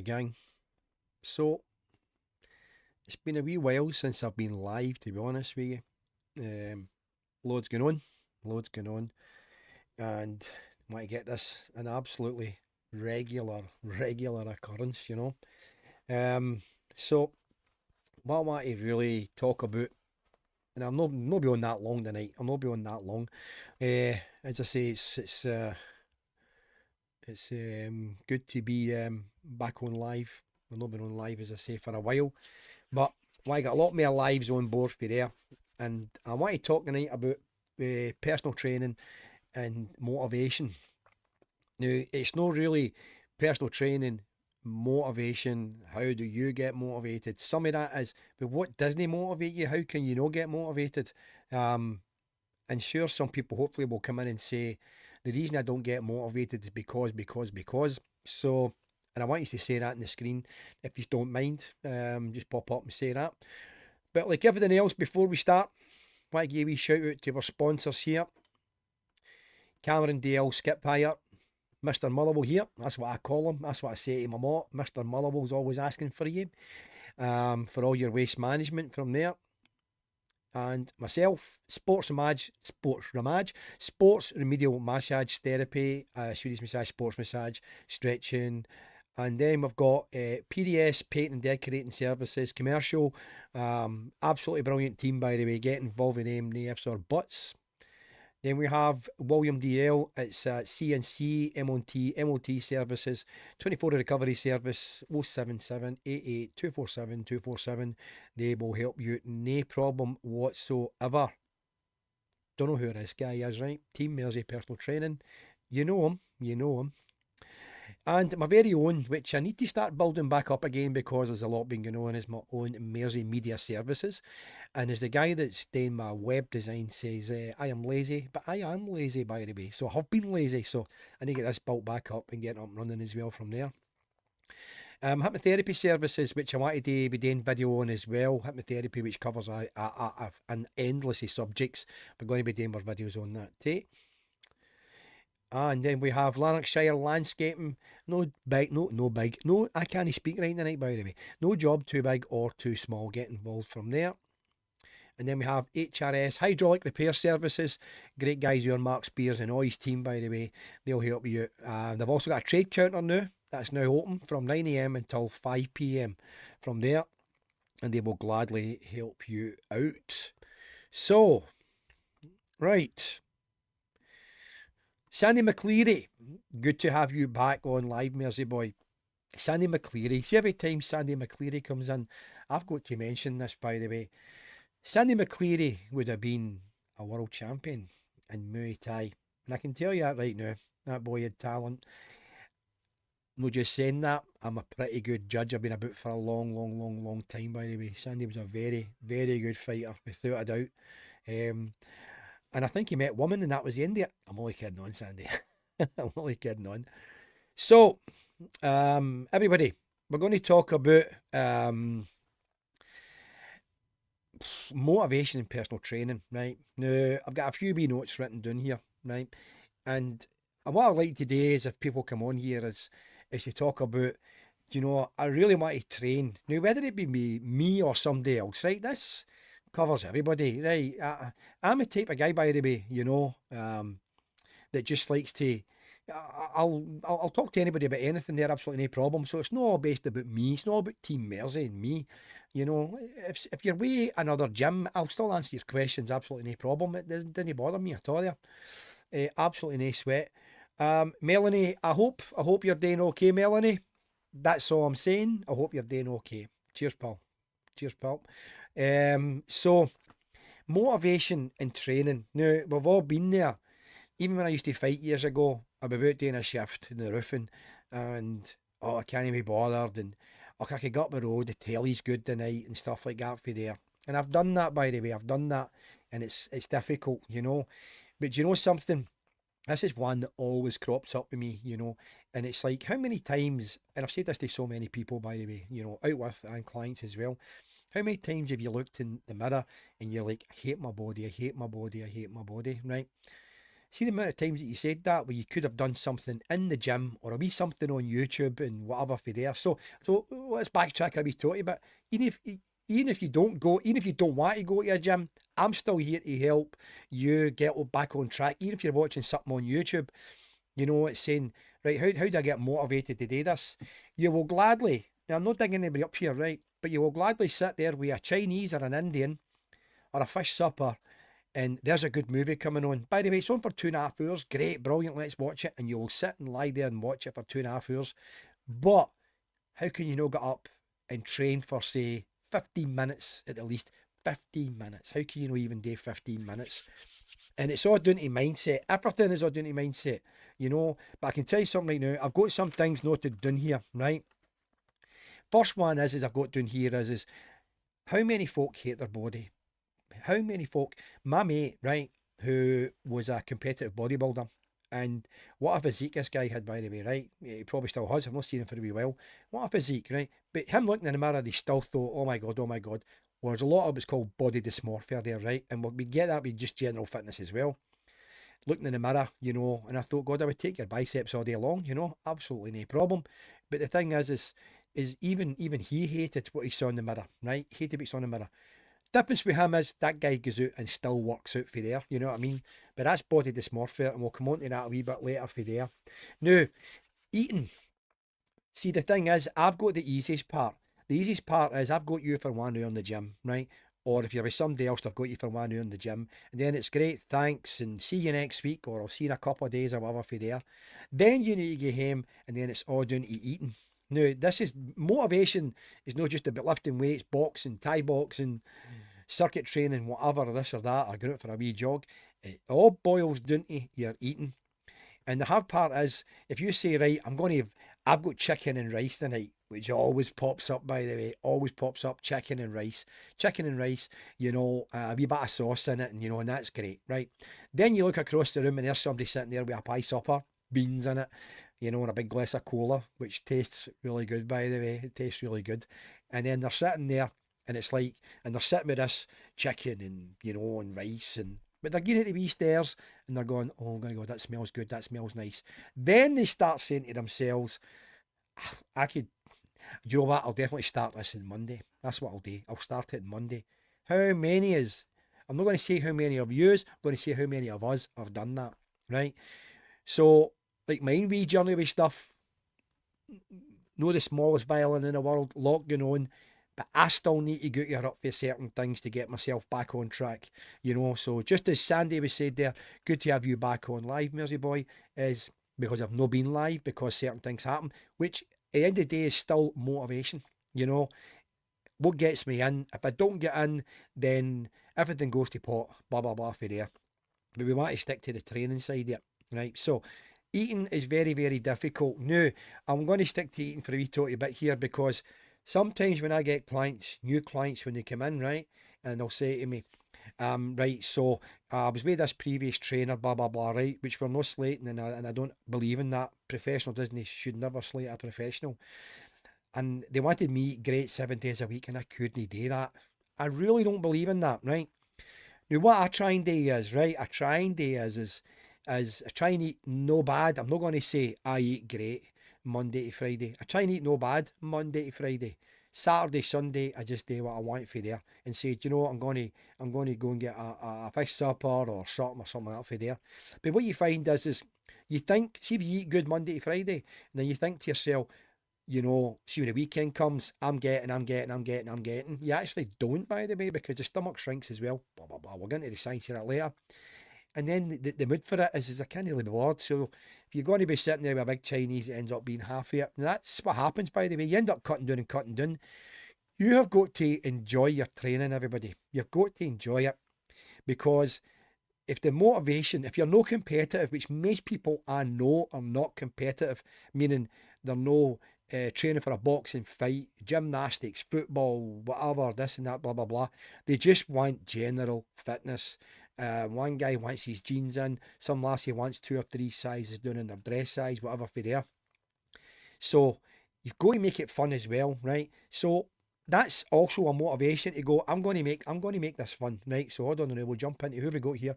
gang. So it's been a wee while since I've been live, to be honest with you. Loads going on, loads going on, and I want to get this an absolutely regular occurrence, So what I want to really talk about, and I'm not be on that long tonight. I'm not be on that long. As I say, it's good to be back on live. I've not been on live, as I say, for a while. But I got a lot more lives on board for there. And I want to talk tonight about personal training and motivation. Now, it's not really personal training, motivation. How do you get motivated? Some of that is, but what doesn't motivate you? How can you not get motivated? Um, and sure, some people hopefully will come in and say, the reason I don't get motivated is because. So, and I want you to say that in the screen if you don't mind. Just pop up and say that. But like everything else, before we start, I want to give a wee shout out to our sponsors here. Cameron DL Skip Hire, Mr. Motherwell here. That's what I call him. That's what I say to my mom. Mr. Motherwell's always asking for you. For all your waste management from there. And myself, Sports Remedial Massage Therapy, Swedish Massage, Sports Massage, Stretching. And then we've got PDS Paint and Decorating Services, commercial. Absolutely brilliant team, by the way. Get involved in them, ifs or buts. Then we have William DL. It's CNC, MOT services, 24 recovery service, 077 88 247 247. They will help you, no problem whatsoever. Don't know who this guy is, right? Team Mersey Personal Training. You know him. And my very own, which I need to start building back up again because there's a lot been going on, is my own Mersey Media Services. And as the guy that's doing my web design says, I am lazy, but I am lazy, by the way. So I have been lazy. So I need to get this built back up and get up and running as well from there. Hypnotherapy services, which I wanted to be doing video on as well. Hypnotherapy, which covers an endless of subjects. We're going to be doing more videos on that too. And then we have Lanarkshire Landscaping. No big, no, I can't speak right tonight, by the way. No job too big or too small. Get involved from there. And then we have HRS Hydraulic Repair Services. Great guys here, Mark Spears and all his team, by the way. They'll help you. They've also got a trade counter now. That's now open from 9 a.m. until 5 p.m. from there. And they will gladly help you out. So, right. Sandy McCleary, good to have you back on live, Mersey boy. Sandy McCleary, see every time Sandy McCleary comes in, I've got to mention this, by the way. Sandy McCleary would have been a world champion in Muay Thai. And I can tell you that right now, that boy had talent. No, just saying that, I'm a pretty good judge. I've been about for a long time, by the way. Sandy was a very, very good fighter, without a doubt. And I think he met women, and that was the end of it. I'm only kidding on, Sandy. I'm only kidding on. So, everybody, we're going to talk about motivation and personal training, right? Now, I've got a few wee notes written down here, right? And what I like today is if people come on here is to talk about, I really want to train. Now, whether it be me or somebody else, right? This covers everybody, right? I'm a type of guy, by the way, that just likes to. I'll talk to anybody about anything there, absolutely no problem. So it's not all based about me. It's not about Team Mersey and me. If you're way another gym, I'll still answer your questions, absolutely no problem. It doesn't bother me at all there. Absolutely no sweat. Melanie, I hope you're doing okay, Melanie. That's all I'm saying. I hope you're doing okay. Cheers, pal. Cheers, pal. So motivation and training. Now, we've all been there. Even when I used to fight years ago, I'd be about doing a shift in the roofing and I can't be bothered and I could get up the road, the telly's good tonight and stuff like that for there. And I've done that, by the way, I've done that and it's difficult, But you know something? This is one that always crops up with me, and it's like how many times, and I've said this to so many people, by the way, out with and clients as well. How many times have you looked in the mirror and you're like, I hate my body, I hate my body, I hate my body, right? See the amount of times that you said that, where you could have done something in the gym or a wee something on YouTube and whatever for there. So let's backtrack a wee totally bit. Even if you don't go, even if you don't want to go to a gym, I'm still here to help you get back on track. Even if you're watching something on YouTube, it's saying, right, how do I get motivated to do this? You will gladly, now I'm not digging anybody up here, right, but you will gladly sit there with a Chinese or an Indian or a fish supper, and there's a good movie coming on. By the way, it's on for 2.5 hours. Great, brilliant, let's watch it. And you will sit and lie there and watch it for 2.5 hours. But how can you not get up and train for, say, 15 minutes at the least? 15 minutes. How can you not even do 15 minutes? And it's all down to mindset. Everything is all down to mindset, But I can tell you something right now. I've got some things noted down here, right? First one is I've got down here is how many folk hate their body? How many folk, my mate, right, who was a competitive bodybuilder, and what a physique this guy had, by the way, right? He probably still has. I've not seen him for a wee while. What a physique, right? But him looking in the mirror, he still thought, oh my God, oh my God. Well, there's a lot of what's called body dysmorphia there, right? And we get that with just general fitness as well. Looking in the mirror, and I thought, God, I would take your biceps all day long, absolutely no problem. But the thing is even he hated what he saw in the mirror, right? Hated what he saw in the mirror. Difference with him is that guy goes out and still works out for there, you know what I mean? But that's body dysmorphia, and we'll come on to that a wee bit later for there. Now, eating. See, the thing is, I've got the easiest part. The easiest part is I've got you for 1 hour in the gym, right? Or if you're with somebody else, I've got you for 1 hour in the gym. And then it's great, thanks, and see you next week, or I'll see you in a couple of days or whatever for there. Then you need to get home, and then it's all down to eating. Now, this is motivation is not just about lifting weights, boxing, Thai boxing, circuit training, whatever, this or that, or going out for a wee jog. It all boils down to your eating. And the hard part is, if you say, right, I've got chicken and rice tonight, which always pops up, by the way, always pops up, chicken and rice, a wee bit of sauce in it, and that's great, right? Then you look across the room and there's somebody sitting there with a pie supper, beans in it, and a big glass of cola, which tastes really good, by the way. It tastes really good. And then they're sitting there, and it's like, and they're sitting with this chicken and rice, but they're getting to wee stares, and they're going, oh my God, that smells good, that smells nice. Then they start saying to themselves, do you know what, I'll definitely start this on Monday. That's what I'll do. I'll start it on Monday. I'm not going to say how many of you, I'm going to say how many of us have done that, right? So, like my own wee journey with stuff, no the smallest violin in the world, lot going on, but I still need to get up for certain things to get myself back on track, So just as Sandy was said there, good to have you back on live, Mersey Boy, is because I've not been live because certain things happen, which at the end of the day is still motivation, What gets me in, if I don't get in, then everything goes to pot, blah, blah, blah for there. But we want to stick to the training side there, right? So eating is very, very difficult. Now, I'm going to stick to eating for a wee totty bit here because sometimes when I get new clients, when they come in, right, and they'll say to me, right, so I was with this previous trainer, blah, blah, blah, right, which we're not slating, and I don't believe in that. Professional should never slate a professional. And they wanted me to eat great 7 days a week, and I couldn't do that. I really don't believe in that, right? Now, what I try and do is, right, I try and eat no bad. I'm not going to say I eat great Monday to Friday. I try and eat no bad Monday to Friday. Saturday, Sunday, I just do what I want for there and say, do you know what, I'm going to go and get a fish supper or something like that for there. But what you find is you think, see if you eat good Monday to Friday, and then you think to yourself, see when the weekend comes, I'm getting. You actually don't, by the way, because the stomach shrinks as well. Blah, blah, blah. We'll get into the science of that later. And then the mood for it is I can't really be bored. So if you're going to be sitting there with a big Chinese, it ends up being half of it. And that's what happens, by the way. You end up cutting down. You have got to enjoy your training, everybody. You've got to enjoy it. Because if you're no competitive, which most people I know are not competitive, meaning they're no training for a boxing fight, gymnastics, football, whatever, this and that, blah, blah, blah. They just want general fitness. One guy wants his jeans in, some lassie wants 2 or 3 sizes down in their dress size, whatever for there. So you've got to make it fun as well, right? So that's also a motivation to go, I'm going to make this fun, right? So hold on, we'll jump into who we got here.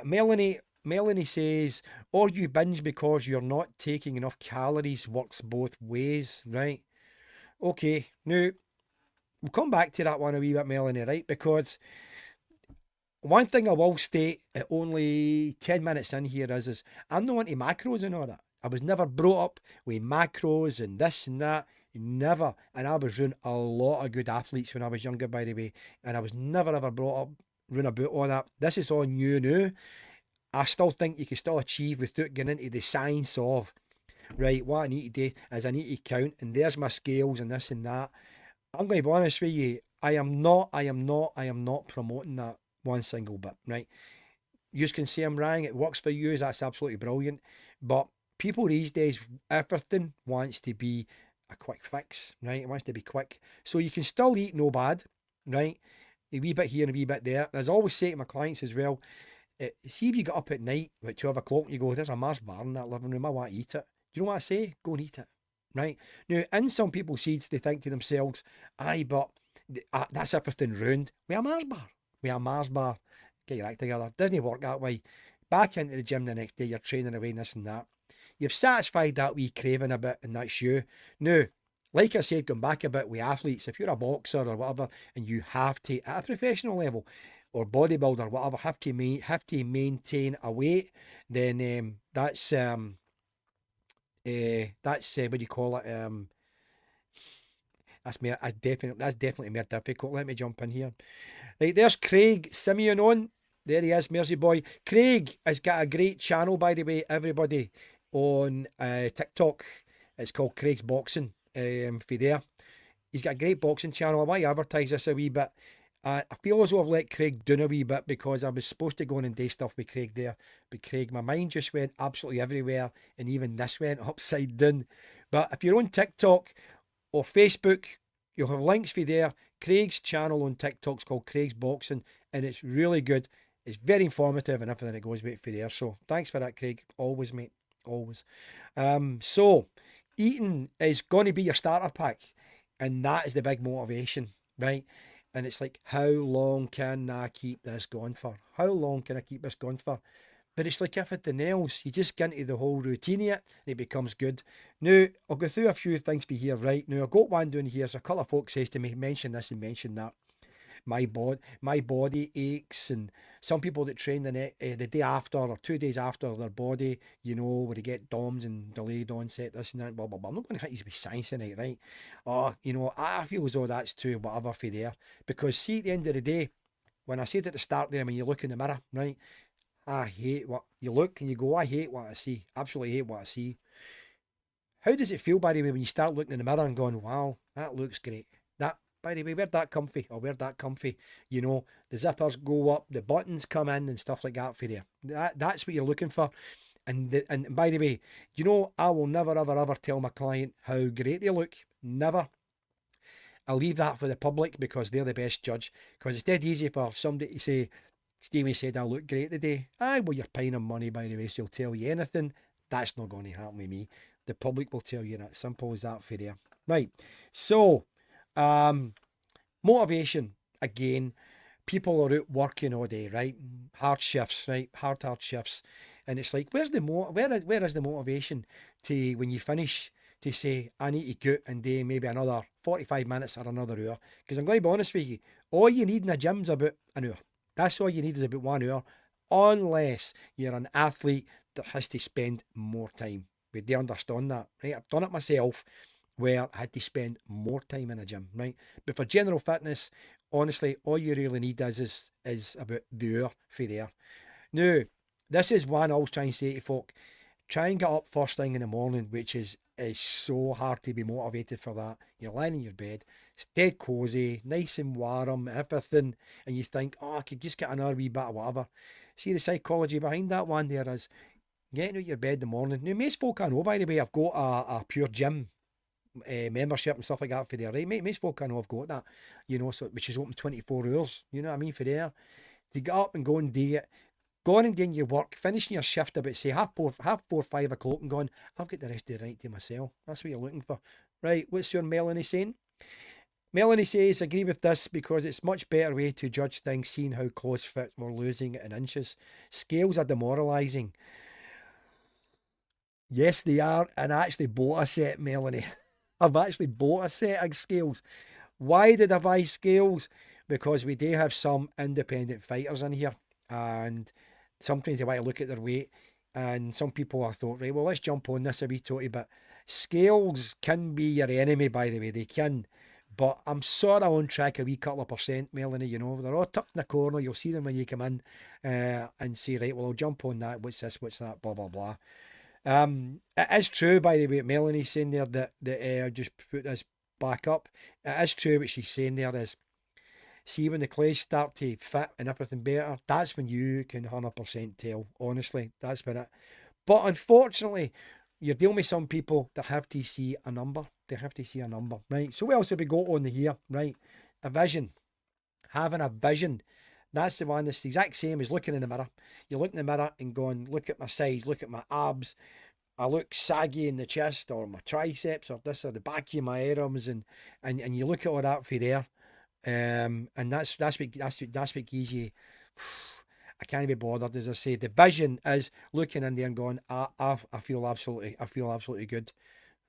Melanie Melanie says, or you binge because you're not taking enough calories. Works both ways, right? Okay, now we'll come back to that one a wee bit, Melanie, right? Because one thing I will state at only 10 minutes in here is I'm not into macros and all that. I was never brought up with macros and this and that. Never. And I was around a lot of good athletes when I was younger, by the way. And I was never ever brought up round about all that. This is all new now. I still think you can still achieve without getting into the science of, right, what I need to do is I need to count and there's my scales and this and that. I'm going to be honest with you. I am not promoting that one single bit, right? You can say I'm wrong. It works for you. That's absolutely brilliant. But people these days, everything wants to be a quick fix, right? It wants to be quick. So you can still eat no bad, right? A wee bit here and a wee bit there. As I always say to my clients as well, see if you get up at night about 12 o'clock and you go, there's a Mars bar in that living room, I want to eat it. Do you know what I say? Go and eat it, right? Now, in some people's seeds, they think to themselves, aye, but that's everything ruined. We a Mars bar. We a Mars bar. Get your act together. Doesn't work that way. Back into the gym the next day, you're training away and this and that. You've satisfied that wee craving a bit, and that's you. Now, like I said, going back a bit with athletes, if you're a boxer or whatever, and you have to, at a professional level, or bodybuilder, whatever, have to maintain a weight, then that's what do you call it? That's definitely more difficult. Let me jump in here. Right, there's Craig Simeon on. There he is, Mersey boy. Craig has got a great channel, by the way, everybody, on TikTok. It's called Craig's Boxing. For there, he's got a great boxing channel. I want to advertise this a wee bit. I feel as though I've let Craig down a wee bit because I was supposed to go in and do stuff with Craig there. But Craig, my mind just went absolutely everywhere, and even this went upside down. But if you're on TikTok or Facebook, you'll have links for there. Craig's channel on TikTok's called Craig's Boxing, and it's really good. It's very informative and everything that goes with it for there. So thanks for that, Craig. Always, mate. Always. So eating is going to be your starter pack, and that is the big motivation, right? And it's like, how long can I keep this going for? How long can I keep this going for? But it's like everything else. You just get into the whole routine of it, and it becomes good. Now, I'll go through a few things for here, right? Now, I've got one down here. So a couple of folks says to me, mention this and mention that. My body aches, and some people that train the day after or 2 days after their body, you know, where they get DOMS and delayed onset, this and that, blah, blah, blah. I'm not going to hit you with science tonight, right? Or, you know, I feel as though that's too whatever for there. Because see, at the end of the day, when I said at the start there, when you look in the mirror, right? I hate what you look and you go, I hate what I see. Absolutely hate what I see. How does it feel, by the way, when you start looking in the mirror and going, wow, that looks great? That, by the way, wear that comfy or wear that comfy. You know, the zippers go up, the buttons come in and stuff like that for you. That's what you're looking for. And by the way, you know, I will never, ever, ever tell my client how great they look. Never. I'll leave that for the public because they're the best judge. Because it's dead easy for somebody to say, Stevie said I look great today. Aye, well, you're paying him money, by the way, so he'll tell you anything. That's not going to happen with me. The public will tell you that. Simple as that for you. Right. So, motivation. Again, people are out working all day, right? Hard shifts, right? Hard shifts. And it's like, where is the motivation to, when you finish, to say, I need to go and do maybe another 45 minutes or another hour? Because I'm going to be honest with you, all you need in a gym's about an hour. That's all you need is about 1 hour, unless you're an athlete that has to spend more time. We do understand that, right? I've done it myself where I had to spend more time in a gym, right? But for general fitness, honestly, all you really need is about the hour for there. Now, this is one I always try and say to folk. Try and get up first thing in the morning, which is so hard to be motivated for that. You're lying in your bed, it's dead cozy, nice and warm, everything, and you think, oh, I could just get another wee bit of whatever. See, the psychology behind that one there is getting out of your bed in the morning. Now, most folk I know, by the way, I've got a Pure Gym membership and stuff like that for there, right? Most folk I know I've got that, you know, so which is open 24 hours, you know what I mean, for there. To get up and go and do it, going and doing your work, finishing your shift about, say, half four, 5 o'clock, and going, I've got the rest of the night to myself. That's what you're looking for. Right, what's your Melanie saying? Melanie says, agree with this because it's much better way to judge things, seeing how close fit we're losing it in inches. Scales are demoralising. Yes, they are. And I actually bought a set, Melanie. I've actually bought a set of scales. Why did I buy scales? Because we do have some independent fighters in here, and sometimes they want to look at their weight. And some people I thought, right, well, let's jump on this a wee totty bit. Scales can be your enemy, by the way, they can. But I'm sort of on track a wee couple of percent, Melanie. You know, they're all tucked in the corner. You'll see them when you come in and say, right, well, I'll jump on that. What's this? What's that? Blah, blah, blah. It is true, by the way, Melanie's saying there that just put this back up. It is true what she's saying there is, see when the clays start to fit and everything better, that's when you can 100% tell. Honestly, that's when it. But unfortunately, you're dealing with some people that have to see a number. They have to see a number, right? So what else have we got on here, right? A vision. Having a vision. That's the one that's the exact same as looking in the mirror. You look in the mirror and going, look at my size, look at my abs. I look saggy in the chest or my triceps or this or the back of my arms, and you look at all that for there. And that's what gives you. I can't be bothered, as I say. The vision is looking in there and going, I feel absolutely good.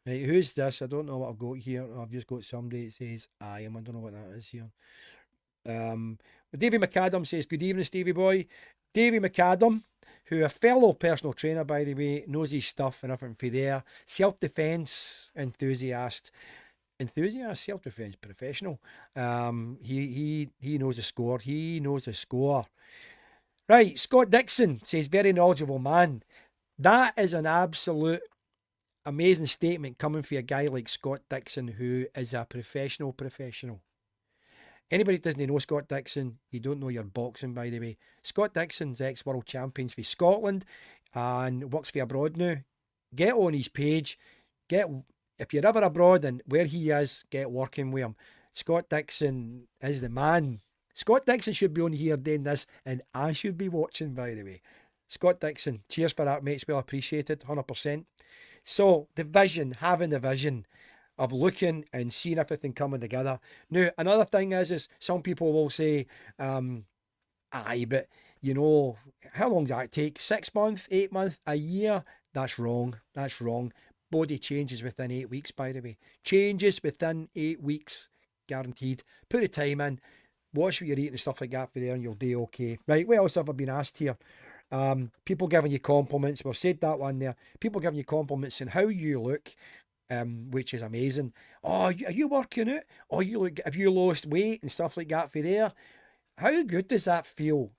Right, who's this? I don't know what I've got here. I've just got somebody that says I am. I don't know what that is here. Davy McAdam says, good evening, Stevie boy. Davy McAdam, who a fellow personal trainer, by the way, knows his stuff and everything for there. Self-defense enthusiast, self-defense professional. He knows the score. He knows the score. Right, Scott Dixon says, very knowledgeable man. That is an absolute amazing statement coming from a guy like Scott Dixon, who is a professional. Anybody that doesn't know Scott Dixon, you don't know your boxing, by the way. Scott Dixon's ex-world champions for Scotland and works for abroad now. Get on his page. If you're ever abroad and where he is, get working with him. Scott Dixon is the man. Scott Dixon should be on here doing this, and I should be watching, by the way. Scott Dixon, cheers for that, mate. It's well appreciated, 100%. So, the vision, having the vision of looking and seeing everything coming together. Now, another thing is some people will say, aye, but, you know, how long does that take? 6 months, 8 months, a year? That's wrong. That's wrong. Body changes within 8 weeks, by the way. Changes within 8 weeks, guaranteed. Put the time in. Watch what you're eating and stuff like that for there and you'll do okay. Right, what else have I been asked here? People giving you compliments. We've said that one there. People giving you compliments on how you look, which is amazing. Oh, are you working out? Oh, have you lost weight and stuff like that for there? How good does that feel?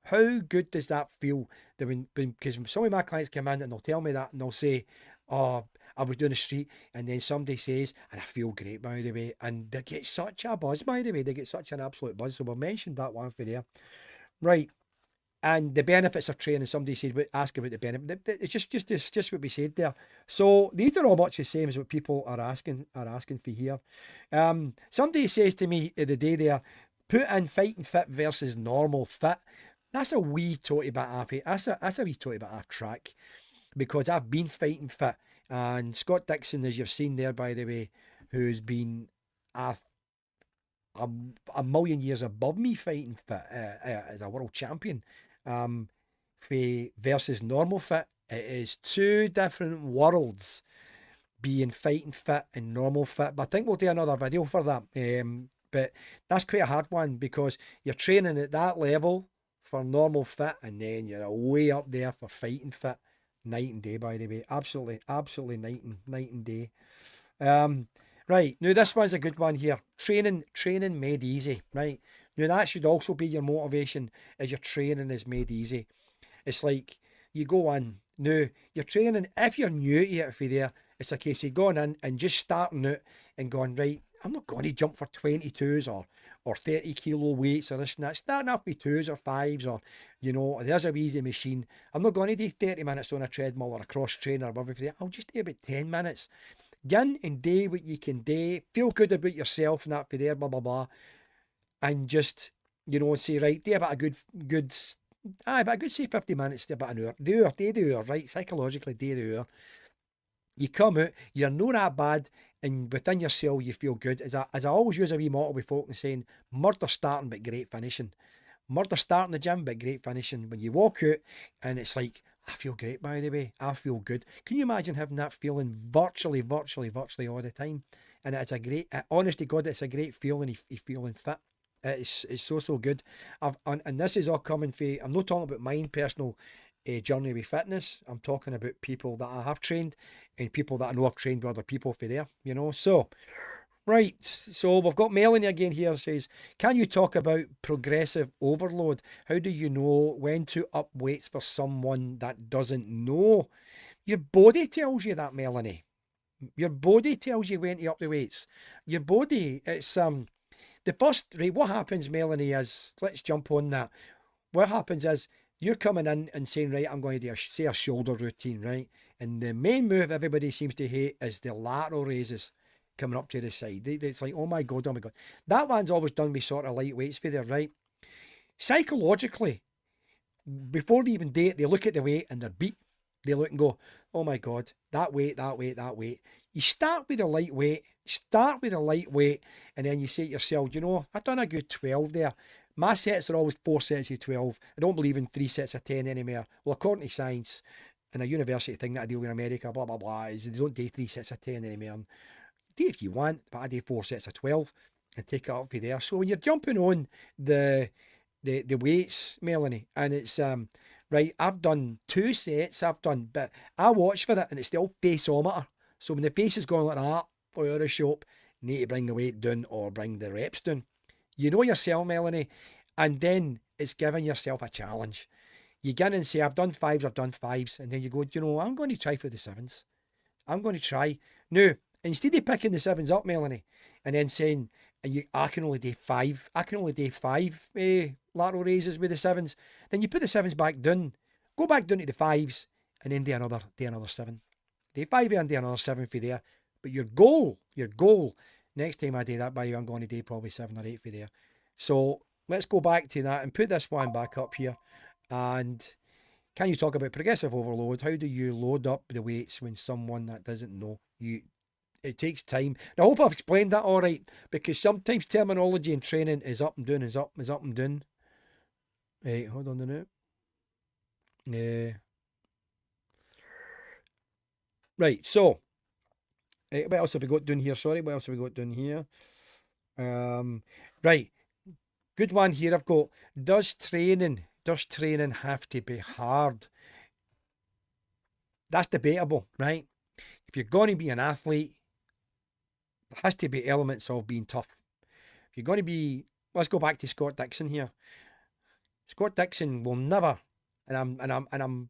How good does that feel? Because some of my clients come in and they'll tell me that and they'll say, oh, I was doing the street, and then somebody says, and I feel great, by the way, and they get such a buzz, by the way, they get such an absolute buzz. So we've mentioned that one for there. Right. And the benefits of training, somebody said, ask about the benefit. It's just what we said there. So these are all much the same as what people are asking for here. Somebody says to me the day there, put in fighting fit versus normal fit. That's a wee totty bit off it. That's a wee totty bit off track, because I've been fighting fit. And Scott Dixon, as you've seen there, by the way, who's been a million years above me fighting fit as a world champion, versus normal fit, it is two different worlds, being fighting fit and normal fit. But I think we'll do another video for that. But that's quite a hard one, because you're training at that level for normal fit, and then you're way up there for fighting fit. Night and day, by the way. Absolutely night and day. Right, now this one's a good one here. Training made easy, right? Now that should also be your motivation, as your training is made easy. It's like you go in, now you're training, if you're new to it for there, it's a case of going in and just starting out and going, right, I'm not going to jump for 22s or 30 kilo weights or this and that. Starting off with 2s or 5s, or, you know, there's a easy machine. I'm not going to do 30 minutes on a treadmill or a cross trainer or whatever. I'll just do about 10 minutes. Get in and do what you can do. Feel good about yourself and that for there, blah, blah, blah. And just, you know, say, right, do about a good, but a good, say 50 minutes to about an hour. Do the hour, right? Psychologically, do the hour. You come out, you're not that bad, and within yourself you feel good. As I always use a wee motto with folk and saying, murder starting but great finishing. Murder starting the gym but great finishing. When you walk out and it's like, I feel great by the way, I feel good. Can you imagine having that feeling virtually all the time? And it's a great, honest to God, it's a great feeling, feeling fit. It's so good. And this is all coming from, I'm not talking about mine personal journey with fitness. I'm talking about people that I have trained and people that I know I've trained with other people for there, you know. So, right. So we've got Melanie again here says, can you talk about progressive overload? How do you know when to up weights for someone that doesn't know? Your body tells you that, Melanie. Your body tells you when to up the weights. Your body, it's the first, right, what happens, Melanie, is, let's jump on that. What happens is, you're coming in and saying, right, I'm going to do a shoulder routine, right? And the main move everybody seems to hate is the lateral raises coming up to the side. It's like, oh my God. That one's always done with sort of light weights for there, right? Psychologically, before they even do it, they look at the weight and they're beat. They look and go, oh my God, that weight. You start with a lightweight, and then you say to yourself, you know, I've done a good 12 there. My sets are always 4 sets of 12. I don't believe in 3 sets of 10 anymore. Well, according to science, and a university thing that I deal with in America, blah, blah, blah, is they don't do 3 sets of 10 anymore. Do if you want, but I do 4 sets of 12 and take it up for there. So when you're jumping on the weights, Melanie, and it's, right, I've done 2 sets, but I watch for it and it's still faceometer. So when the face is going like that, or you're a shop, you need to bring the weight down or bring the reps down. You know yourself, Melanie, and then it's giving yourself a challenge. You get in and say, I've done 5s, and then you go, you know, I'm going to try for the 7s. I'm going to try. Now, instead of picking the 7s up, Melanie, and then saying, I can only do 5, lateral raises with the 7s, then you put the 7s back down, go back down to the 5s, and then do another 7. Do 5 and do another 7 for there. But your goal, next time I do that, by you, I'm going to do probably 7 or 8 for there. So let's go back to that and put this one back up here. And can you talk about progressive overload? How do you load up the weights when someone that doesn't know you? It takes time. Now, I hope I've explained that all right, because sometimes terminology and training is up and down, is up and down. Hold on a minute. Right, so what else have we got down here? Sorry, what else have we got down here? Right, good one here. I've got, does training have to be hard? That's debatable, right? If you're going to be an athlete, there has to be elements of being tough. If you're going to be, let's go back to Scott Dixon here. Scott Dixon will never, and I'm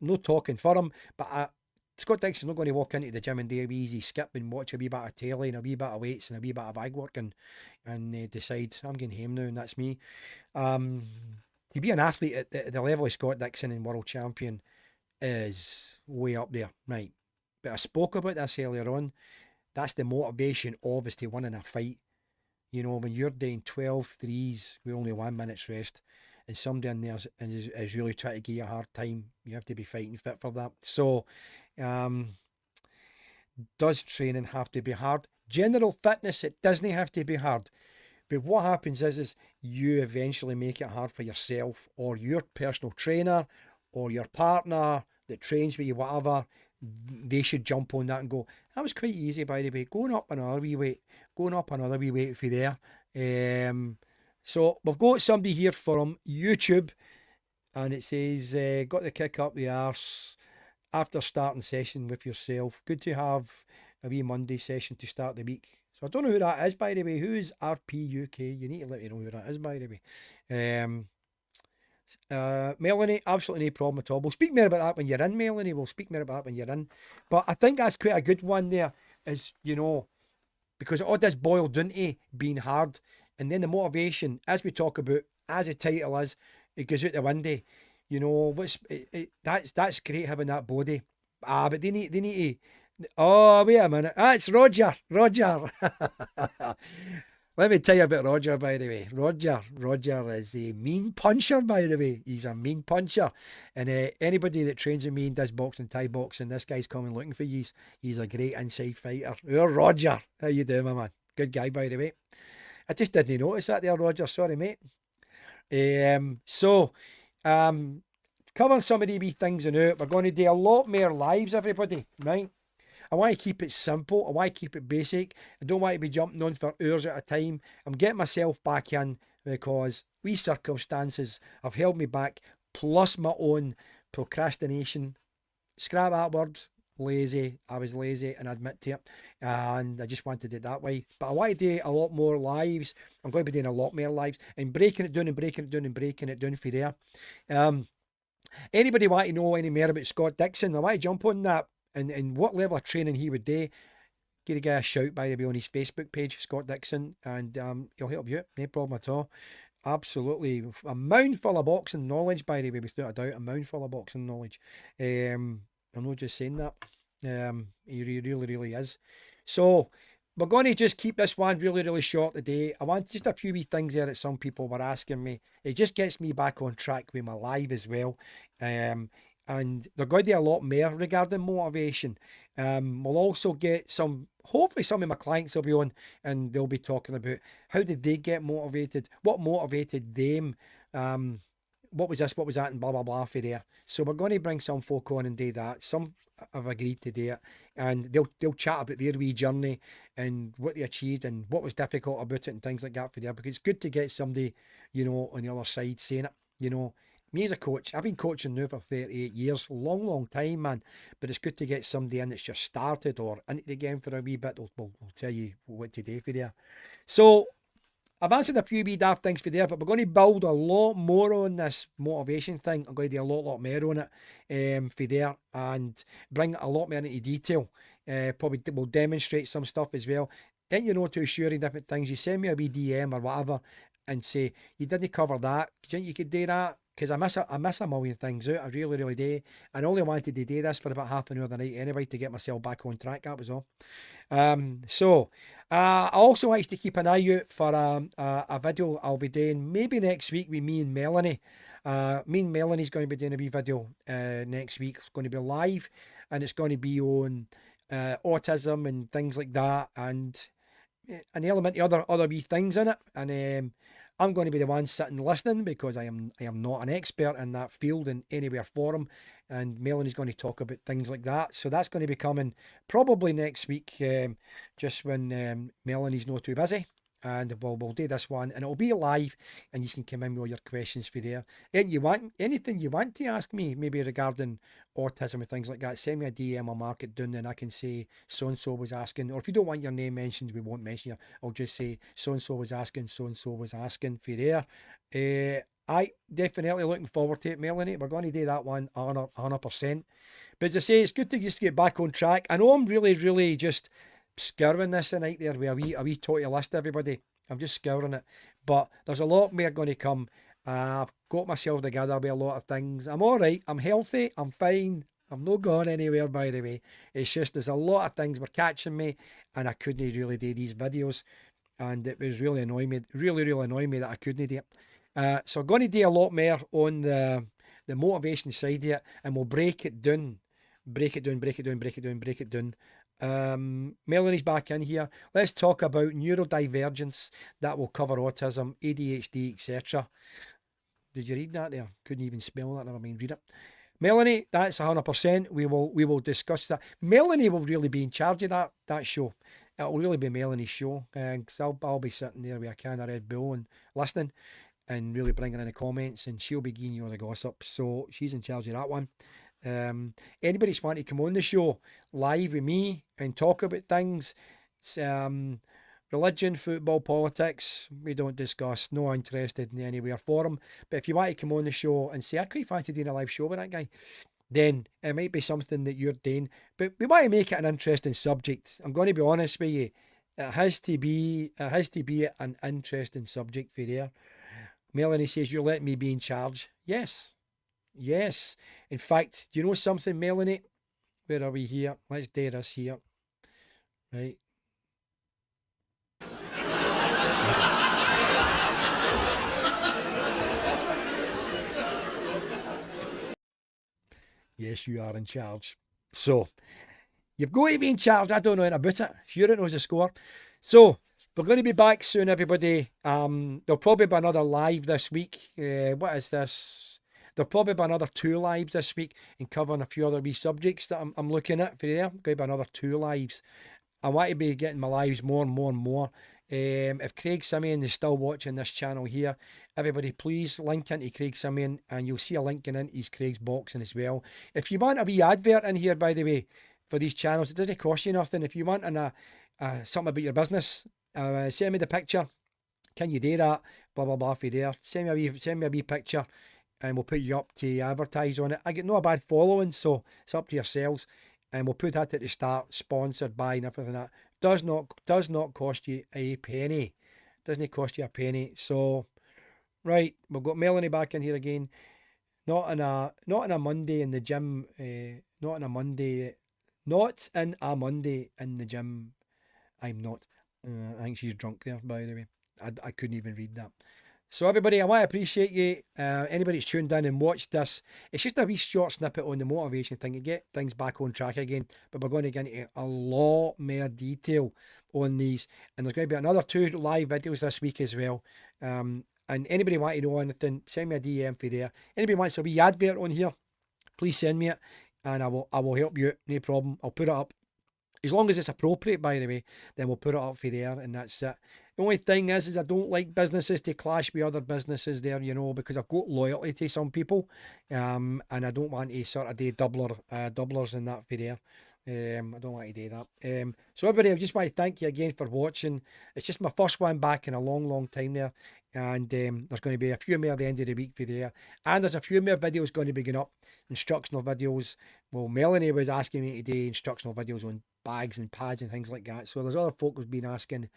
not talking for him, but Scott Dixon's not going to walk into the gym and do a wee easy skip and watch a wee bit of telly and a wee bit of weights and a wee bit of bag work and decide, I'm going home now and that's me. To be an athlete at the level of Scott Dixon and world champion is way up there, right? But I spoke about this earlier on. That's the motivation, obviously, winning a fight. You know, when you're doing 12 threes with only 1 minute's rest, and somebody in there is really trying to give you a hard time, you have to be fighting fit for that. So, does training have to be hard? General fitness, it doesn't have to be hard. But what happens is you eventually make it hard for yourself or your personal trainer or your partner that trains with you, whatever. They should jump on that and go, that was quite easy, by the way, going up another wee weight for there. So we've got somebody here from YouTube, and it says, got the kick up the arse after starting session with yourself. Good to have a wee Monday session to start the week. So I don't know who that is, by the way. Who is RP UK? You need to let me know who that is, by the way. Melanie, absolutely no problem at all. We'll speak more about that when you're in, Melanie. But I think that's quite a good one there, is, you know, because all this boiled down to being hard, and then the motivation, as we talk about, as the title is, it goes out the window. You know, that's great having that body. But they need to. Oh, wait a minute. It's Roger. Let me tell you about Roger, by the way. Roger is a mean puncher, by the way. He's a mean puncher. And anybody that trains with me and does boxing, Thai boxing, this guy's coming looking for you. He's a great inside fighter. Oh, Roger, how you doing, my man? Good guy, by the way. I just didn't notice that there, Roger. Sorry, mate. Covering some of the wee things and out. We're going to do a lot more lives, everybody, right? I want to keep it simple. I want to keep it basic. I don't want to be jumping on for hours at a time. I'm getting myself back in because wee circumstances have held me back, plus my own procrastination. Scrap that word. Lazy. I was lazy and I admit to it. And I just wanted it that way. But I want to do a lot more lives. I'm going to be doing a lot more lives and breaking it down and breaking it down and breaking it down for there. Anybody want to know any more about Scott Dixon? I want to jump on that and what level of training he would do. Give a guy a shout, by the way, on his Facebook page, Scott Dixon, and he'll help you out, no problem at all. Absolutely. A mound full of boxing knowledge, by the way, without a doubt, a mound full of boxing knowledge. I'm not just saying that. He really, really is. So we're going to just keep this one really, really short today. I want just a few wee things there that some people were asking me. It just gets me back on track with my live as well. And they're going to do a lot more regarding motivation. We'll also get hopefully some of my clients will be on and they'll be talking about how did they get motivated, what motivated them, what was this, what was that, and blah, blah, blah for there. So we're going to bring some folk on and do that. Some have agreed to do it, and they'll chat about their wee journey and what they achieved and what was difficult about it and things like that for there, because it's good to get somebody, on the other side saying it, Me as a coach, I've been coaching now for 38 years, long time, man. But it's good to get somebody in that's just started or into the game for a wee bit. We'll tell you what to do for there. So I've answered a few wee daft things for there, but we're going to build a lot more on this motivation thing. I'm going to do a lot more on it for there and bring a lot more into detail. Probably will demonstrate some stuff as well. And to assuring different things, you send me a wee DM or whatever and say, you didn't cover that. Do you think you could do that? Because I miss a million things out. I really, really do. And I only wanted to do this for about half an hour the night anyway to get myself back on track. That was all. I also like to keep an eye out for a video I'll be doing maybe next week with me and Melanie. Me and Melanie's going to be doing a wee video next week. It's going to be live and it's going to be on autism and things like that and an element of other wee things in it. And I'm going to be the one sitting listening because I am not an expert in that field in anywhere form, and Melanie's going to talk about things like that. So that's going to be coming probably next week, just when Melanie's not too busy. And we'll do this one and it'll be live and you can come in with all your questions for there. And anything you want to ask me, maybe regarding autism and things like that, send me a DM, I'll mark it down and I can say so-and-so was asking. Or if you don't want your name mentioned, we won't mention you. I'll just say so-and-so was asking for there. I definitely looking forward to it, Melanie. We're going to do that one 100%. But as I say, it's good to just get back on track. I know I'm really, really just scouring this tonight there with a wee total list, everybody. I'm just scouring it, but there's a lot more going to come. I've got myself together with a lot of things. I'm all right. I'm healthy. I'm fine. I'm not going anywhere, by the way. It's just there's a lot of things were catching me, and I couldn't really do these videos, and it was really annoying me. Really annoying me that I couldn't do it. So I'm going to do a lot more on the motivation side of it, and we'll break it down. Melanie's back in here. Let's talk about neurodivergence. That will cover autism, ADHD, etc. Did you read that there? Couldn't even spell that, never mind read it. Melanie, that's 100%. We will discuss that. Melanie will really be in charge of that show. It'll really be Melanie's show. Because I'll be sitting there with a can of Red Bull and listening and really bringing in the comments, and she'll be giving you all the gossip. So she's in charge of that one. Anybody that's wanting to come on the show live with me and talk about things, religion, football, politics, we don't discuss, no interested in any way or form. But if you want to come on the show and say, I quite fancy doing a live show with that guy, then it might be something that you're doing. But we want to make it an interesting subject. I'm going to be honest with you. It has to be an interesting subject for there. Melanie says, you're letting me be in charge. Yes. In fact, do you know something, Melanie? Where are we here? Let's do this here. Right. Yes, you are in charge. So, you've got to be in charge. I don't know anything about it. Sure, it knows the score. So, we're going to be back soon, everybody. There'll probably be another live this week. What is this? There'll probably be another 2 lives this week and covering a few other wee subjects that I'm looking at for there. Going to be another 2 lives. I want to be getting my lives more and more and more. If Craig Simeon is still watching this channel here, everybody please link into Craig Simeon and you'll see a link into his Craig's boxing as well. If you want a wee advert in here, by the way, for these channels, it doesn't cost you nothing. If you want something about your business, send me the picture. Can you do that? Blah blah blah. For there, send me a wee picture, and we'll put you up to advertise on it. I get no bad following, so it's up to yourselves. And we'll put that at the start, sponsored by and everything that does not cost you a penny. Doesn't cost you a penny. So right, we've got Melanie back in here again. Not on a Monday in the gym. Not on a Monday. Not in a Monday in the gym. I'm not. I think she's drunk there, by the way. I couldn't even read that. So everybody, I want to appreciate you. Anybody that's tuned in and watched this, it's just a wee short snippet on the motivation thing to get things back on track again. But we're going to get into a lot more detail on these. And there's going to be another 2 live videos this week as well. And anybody want to know anything, send me a DM for there. Anybody wants a wee advert on here, please send me it. And I will help you, no problem. I'll put it up. As long as it's appropriate, by the way, then we'll put it up for there, and that's it. The only thing is I don't like businesses to clash with other businesses there, because I've got loyalty to some people, and I don't want to sort of do doublers and that for there. I don't want to do that. So everybody, I just want to thank you again for watching. It's just my first one back in a long time there, and there's going to be a few more at the end of the week for there, and there's a few more videos going to be going up, instructional videos. Well, Melanie was asking me to do instructional videos on bags and pads and things like that. So there's other folk who's been asking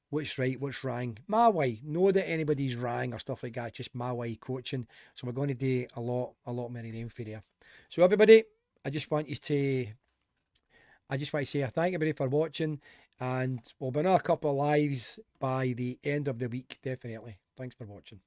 what's right, what's wrong. My way, know that anybody's wrong or stuff like that. Just my way coaching. So we're going to do a lot more of them for there. So everybody, I just want to say thank everybody for watching, and we'll be another couple of lives by the end of the week, definitely. Thanks for watching.